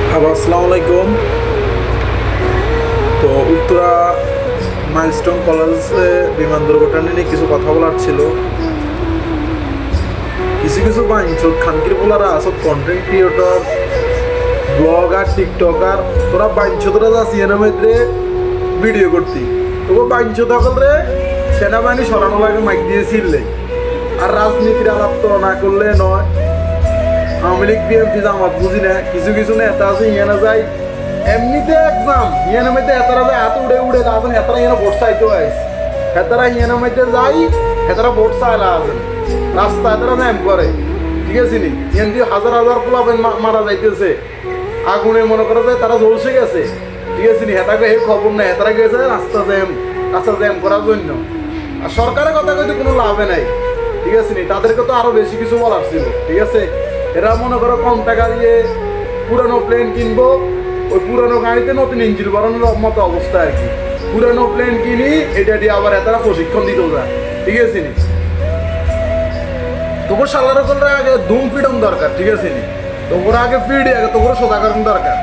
আসসালামু আলাইকুম। তো উত্তরা মাইলস্টোন কলেজে বিমান দুর্ঘটনা নিয়ে কিছু কথা বলার ছিল। কিছু কিছু বাইনচোদ খানকির বলারা আসত কন্টেন্ট ক্রিয়েটর, ব্লগার, টিকটকার, তোরা বাইনচোদরা যা সিএনএমে ভিডিও করতি, তবু বাইনচোদ সকলরে সেনাবাহিনী সরানো লাগে মাইক দিয়েছিলে। আর রাজনীতির আলাপ তো না করলে নয়। আওয়ামী লীগ, বিএনপি, জামাত বুঝি না, কিছু কিছু নেতা আছে ইয়ে যায় এমনিতে এক্সাম ইয়ের মধ্যে এতারা যায় হাত উড়ে উড়ে আসেন, এতারা ইয়ে ভোট চাইতে আইস, এতারা ইয়ের মধ্যে যাই এতারা ভোট চাইলা আসেন, রাস্তা এতারা জ্যাম করে, ঠিক আছে নি? ইয়েন দিয়ে হাজার হাজার পোলাপেন মারা যাইতেছে, আগুনে মনে করা যায় তারা ঝলসে গেছে, ঠিক আছে নি? হেতাকে এই খবর নেই, হেতারা গেছে রাস্তা জ্যাম করার জন্য। আর সরকারের কথা কিন্তু কোনো লাভে নাই, ঠিক আছে নি? তাদেরকে তো আরো বেশি কিছু বলার ছিল, ঠিক আছে? এরা মনে করো কম টাকা দিয়ে পুরানো প্লেন কিনবো, ওই পুরানো গাড়িতে নতুন ইঞ্জিন বানানোর মতো অবস্থা আর কি। পুরানো প্লেন কিনি, এটা দিয়ে আবার এতারা প্রশিক্ষণ দিতেও যায়, ঠিক আছে নি? তোর সালার আগে ধুম ফ্রিডম দরকার, ঠিক আছে নি? তোর আগে ফ্রিডি আগে তোর সোজা করানো দরকার।